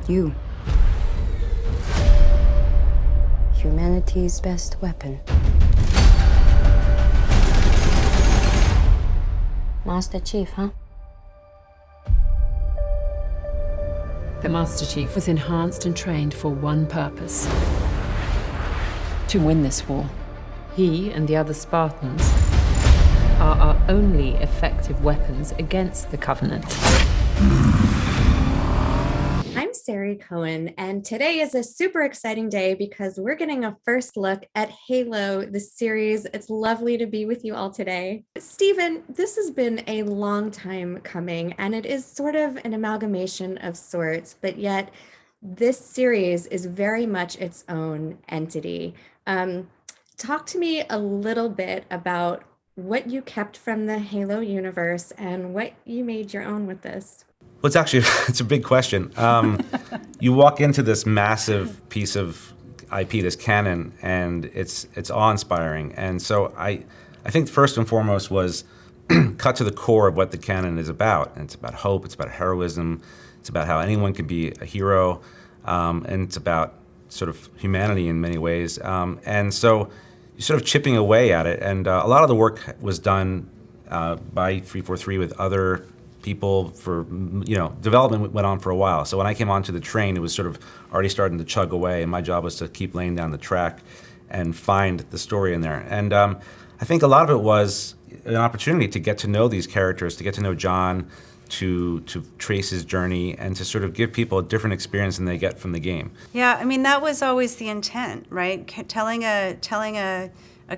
You. Humanity's best weapon. Master Chief, huh? The Master Chief was enhanced and trained for one purpose: to win this war. He and the other Spartans are our only effective weapons against the Covenant. I'm Sari Cohen, and today is a super exciting day because we're getting a first look at Halo, the series. It's lovely to be with you all today. Stephen, this has been a long time coming, and it is sort of an amalgamation of sorts, but yet this series is very much its own entity. Talk to me a little bit about what you kept from the Halo universe and what you made your own with this. Well, it's a big question. You walk into this massive piece of IP, this canon, and it's awe-inspiring. And so I think first and foremost was cut to the core of what the canon is about. And it's about hope, it's about heroism, it's about how anyone can be a hero, and it's about sort of humanity in many ways. And so you're sort of chipping away at it. And a lot of the work was done by 343 with other people for, development went on for a while. So when I came onto the train, it was sort of already starting to chug away, and my job was to keep laying down the track and find the story in there. And I think a lot of it was an opportunity to get to know these characters, to get to know John, to trace his journey, and to sort of give people a different experience than they get from the game. Yeah, I mean, that was always the intent, right? Telling a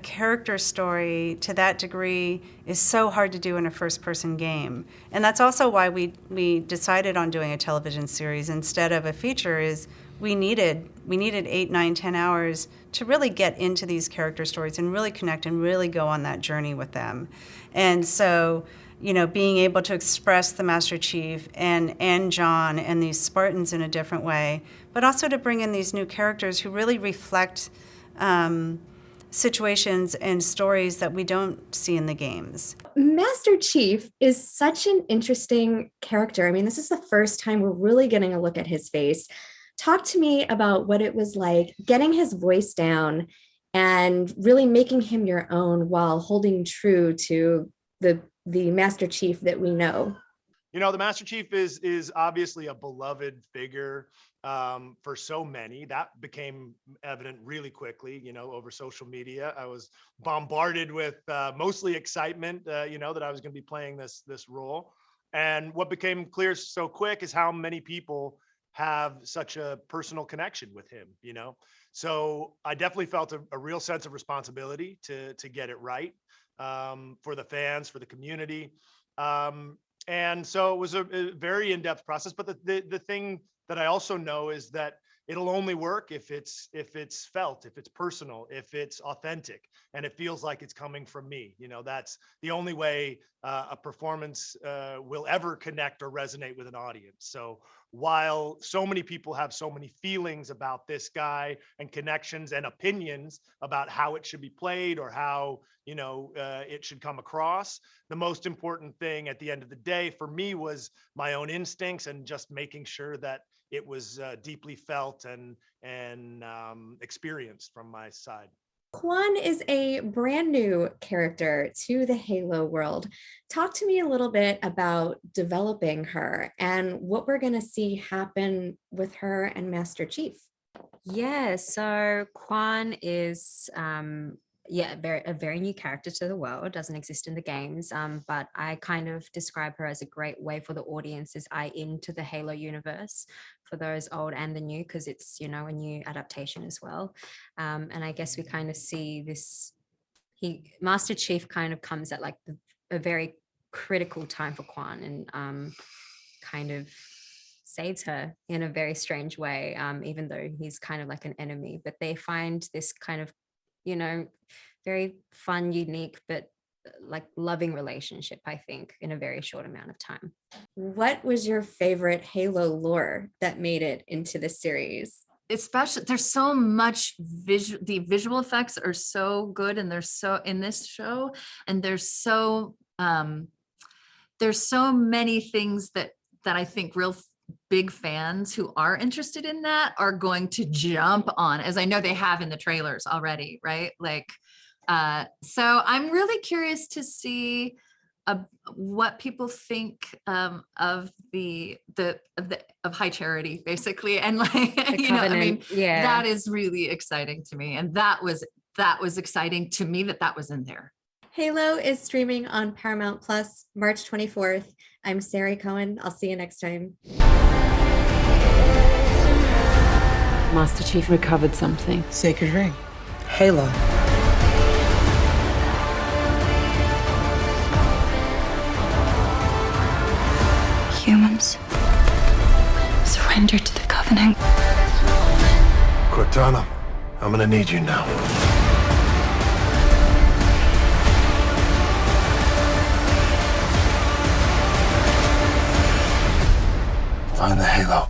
character story to that degree is so hard to do in a first-person game. And that's also why we decided on doing a television series instead of a feature. Is we needed 8, 9, 10 hours to really get into these character stories and really connect and really go on that journey with them. And so, being able to express the Master Chief and John and these Spartans in a different way, but also to bring in these new characters who really reflect situations and stories that we don't see in the games. Master Chief is such an interesting character. I mean, this is the first time we're really getting a look at his face. Talk to me about what it was like getting his voice down and really making him your own while holding true to the Master Chief that we know. The Master Chief is obviously a beloved figure for so many. That became evident really quickly, over social media. I was bombarded with mostly excitement, that I was going to be playing this role. And what became clear so quick is how many people have such a personal connection with him, So I definitely felt a real sense of responsibility to get it right, for the fans, for the community. And so it was a very in-depth process. But the thing that I also know is that it'll only work if it's felt, if it's personal, if it's authentic, and it feels like it's coming from me. That's the only way a performance will ever connect or resonate with an audience. So while so many people have so many feelings about this guy and connections and opinions about how it should be played or how it should come across, the most important thing at the end of the day for me was my own instincts and just making sure that it was deeply felt and experienced from my side. Quan is a brand new character to the Halo world. Talk to me a little bit about developing her and what we're going to see happen with her and Master Chief. Yeah, so Quan is a very new character to the world, doesn't exist in the games, but I kind of describe her as a great way for the audience's eye into the Halo universe, for those old and the new, because it's, a new adaptation as well. And I guess we kind of see this, Master Chief kind of comes at like a very critical time for Quan, and kind of saves her in a very strange way, even though he's kind of like an enemy. But they find this kind of, very fun, unique, but like loving relationship, I think, in a very short amount of time. What was your favorite Halo lore that made it into the series? Especially, there's so much the visual effects are so good, and there's so in this show, and there's so many things that I think big fans who are interested in that are going to jump on, as I know they have in the trailers already, right? Like, so I'm really curious to see what people think of High Charity, basically, and like, you know, I mean, yeah. that is really exciting to me, and that was exciting to me that was in there. Halo is streaming on Paramount Plus March 24th. I'm Sari Cohen. I'll see you next time. Master Chief recovered something. Sacred ring. Halo. Humans, surrender to the Covenant. Cortana, I'm gonna need you now. Find the Halo.